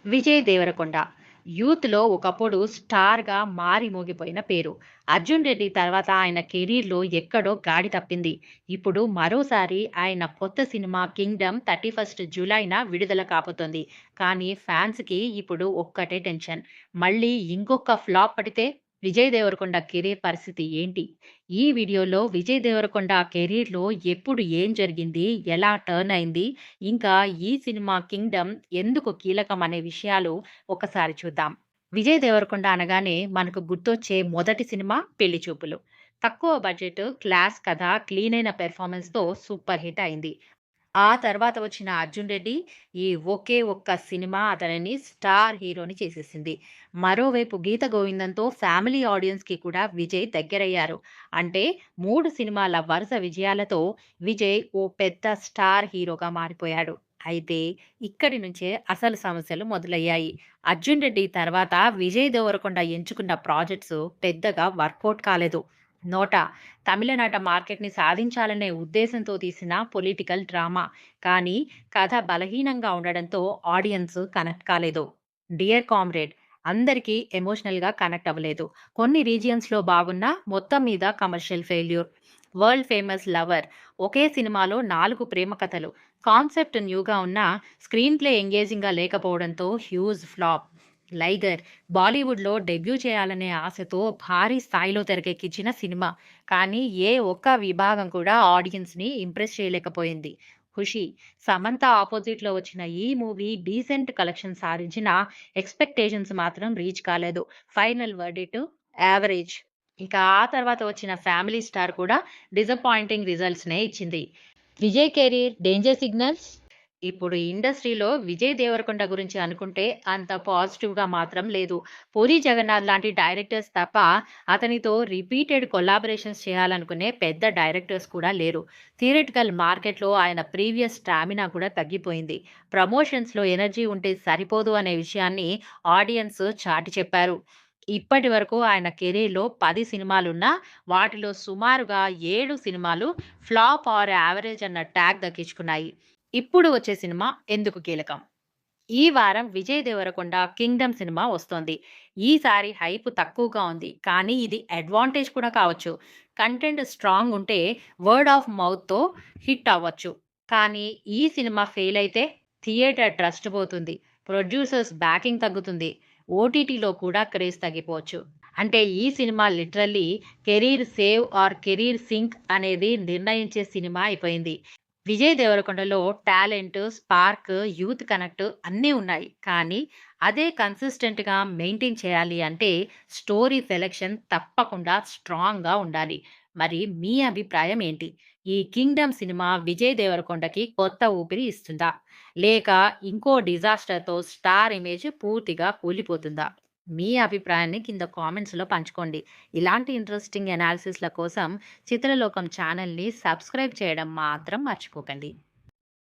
విజయ్ దేవరకొండ యూత్‌లో ఒకప్పుడు స్టార్‌గా మారి మోగిపోయిన పేరు. 'అర్జున్ రెడ్డి' తర్వాత ఆయన కెరీర్‌లో ఎక్కడో గాడి తప్పింది. ఇప్పుడు మరోసారి ఆయన కొత్త సినిమా 'కింగ్డమ్' 31 జూలైన విడుదల కాబోతోంది. కానీ ఫ్యాన్స్‌కి ఇప్పుడు ఒక్కటే టెన్షన్. మళ్ళీ ఇంకొక ఫ్లాప్ పడితే విజయ్ దేవరకొండ కెరీర్ పరిస్థితి ఏంటి? ఈ వీడియోలో విజయ్ దేవరకొండ కెరీర్‌లో ఎప్పుడు ఏం జరిగింది? ఎలా టర్న్ అయింది? ఇంకా ఈ సినిమా 'కింగ్డమ్' ఎందుకు కీలకం అనే విషయాలు ఒకసారి చూద్దాం. విజయ్ దేవరకొండ అనగానే మనకు గుర్తొచ్చే మొదటి సినిమా 'పెళ్లి చూపులు'. తక్కువ బడ్జెట్, క్లాస్ కథ, క్లీన్ అయిన పెర్ఫార్మన్స్‌తో సూపర్ హిట్ అయింది. ఆ తర్వాత వచ్చిన 'అర్జున్ రెడ్డి' ఈ ఒకే ఒక్క సినిమా అతనిని స్టార్ హీరోని చేసేసింది. మరోవైపు 'గీత గోవిందం'తో ఫ్యామిలీ ఆడియన్స్‌కి కూడా విజయ్ దగ్గరయ్యారు. అంటే 3 సినిమాల వరుస విజయాలతో విజయ్ ఓ పెద్ద స్టార్ హీరోగా మారిపోయాడు. అయితే ఇక్కడి నుంచే అసలు సమస్యలు మొదలయ్యాయి. 'అర్జున్ రెడ్డి' తర్వాత విజయ్ దేవరకొండ ఎంచుకున్న ప్రాజెక్ట్స్ పెద్దగా వర్కౌట్ కాలేదు. 'నోటా' తమిళనాట మార్కెట్‌ని సాధించాలనే ఉద్దేశంతో తీసిన పొలిటికల్ డ్రామా. కానీ కథ బలహీనంగా ఉండడంతో ఆడియన్స్ కనెక్ట్ కాలేదు. 'డియర్ కామ్రేడ్' అందరికీ ఎమోషనల్‌గా కనెక్ట్ అవ్వలేదు. కొన్ని రీజియన్స్‌లో బాగున్నా మొత్తం మీద commercial failure. 'World famous lover' ఒకే సినిమాలో 4 ప్రేమ కథలు. కాన్సెప్ట్ న్యూగా ఉన్నా స్క్రీన్ ప్లే ఎంగేజింగ్‌గా లేకపోవడంతో హ్యూజ్ ఫ్లాప్. 'లైగర్' బాలీవుడ్‌లో డెబ్యూ చేయాలనే ఆశతో భారీ స్థాయిలో తెరకెక్కించిన సినిమా. కానీ ఏ ఒక్క విభాగం కూడా ఆడియన్స్‌ని ఇంప్రెస్ చేయలేకపోయింది. 'ఖుషి' సమంత ఆపోజిట్‌లో వచ్చిన ఈ మూవీ డీసెంట్ కలెక్షన్స్ సాధించినా ఎక్స్‌పెక్టేషన్స్ మాత్రం రీచ్ కాలేదు. Final verdict average. ఇక ఆ తర్వాత వచ్చిన 'ఫ్యామిలీ స్టార్' కూడా డిసప్పాయింటింగ్ రిజల్ట్స్‌నే ఇచ్చింది. Vijay career danger signals. ఇప్పుడు ఇండస్ట్రీలో విజయ్ దేవరకొండ గురించి అనుకుంటే అంత పాజిటివ్‌గా మాత్రం లేదు. 'పూరి జగన్నాథ్' లాంటి డైరెక్టర్స్ తప్ప అతనితో రిపీటెడ్ కొలాబరేషన్స్ చేయాలనుకునే పెద్ద డైరెక్టర్స్ కూడా లేరు. థియరిటికల్ మార్కెట్‌లో ఆయన ప్రీవియస్ స్టామినా కూడా తగ్గిపోయింది. ప్రమోషన్స్‌లో ఎనర్జీ ఉంటే సరిపోదు అనే విషయాన్ని ఆడియన్స్ చాటి చెప్పారు. ఇప్పటి వరకు ఆయన కెరీర్‌లో 10 సినిమాలున్నా వాటిలో సుమారుగా 7 సినిమాలు ఫ్లాప్ ఆర్ యావరేజ్ అన్న ట్యాగ్ దక్కించుకున్నాయి. ఇప్పుడు వచ్చే సినిమా ఎందుకు కీలకం? ఈ వారం విజయ్ దేవరకొండ 'కింగ్డమ్' సినిమా వస్తోంది. ఈసారి హైప్ తక్కువగా ఉంది. కానీ ఇది అడ్వాంటేజ్ కూడా కావచ్చు. కంటెంట్ స్ట్రాంగ్ ఉంటే వర్డ్ ఆఫ్ మౌత్‌తో హిట్ అవ్వచ్చు. కానీ ఈ సినిమా ఫెయిల్ అయితే థియేటర్ ట్రస్ట్ పోతుంది. ప్రొడ్యూసర్స్ బ్యాకింగ్ తగ్గుతుంది. ఓటీటీలో కూడా క్రేజ్ తగ్గిపోవచ్చు. అంటే ఈ సినిమా literally career save or career sink అనేది నిర్ణయించే సినిమా అయిపోయింది. విజయ్ దేవరకొండలో టాలెంట్, స్పార్క్, యూత్ కనెక్ట్ అన్నీ ఉన్నాయి. కానీ అదే కన్సిస్టెంట్‌గా మెయింటైన్ చేయాలి అంటే స్టోరీ సెలక్షన్ తప్పకుండా స్ట్రాంగ్‌గా ఉండాలి. మరి మీ అభిప్రాయం ఏంటి? ఈ 'కింగ్డమ్' సినిమా విజయ్ దేవరకొండకి కొత్త ఊపిరి ఇస్తుందా? లేక ఇంకో డిజాస్టర్‌తో స్టార్ ఇమేజ్ పూర్తిగా కూలిపోతుందా? మీ అభిప్రాయాన్ని కింద కామెంట్స్‌లో పంచుకోండి. ఇలాంటి ఇంట్రెస్టింగ్ అనాలిసిస్‌ల కోసం 'చిత్రలోకం' ఛానల్‌ని సబ్స్క్రైబ్ చేయడం మాత్రం మర్చిపోకండి.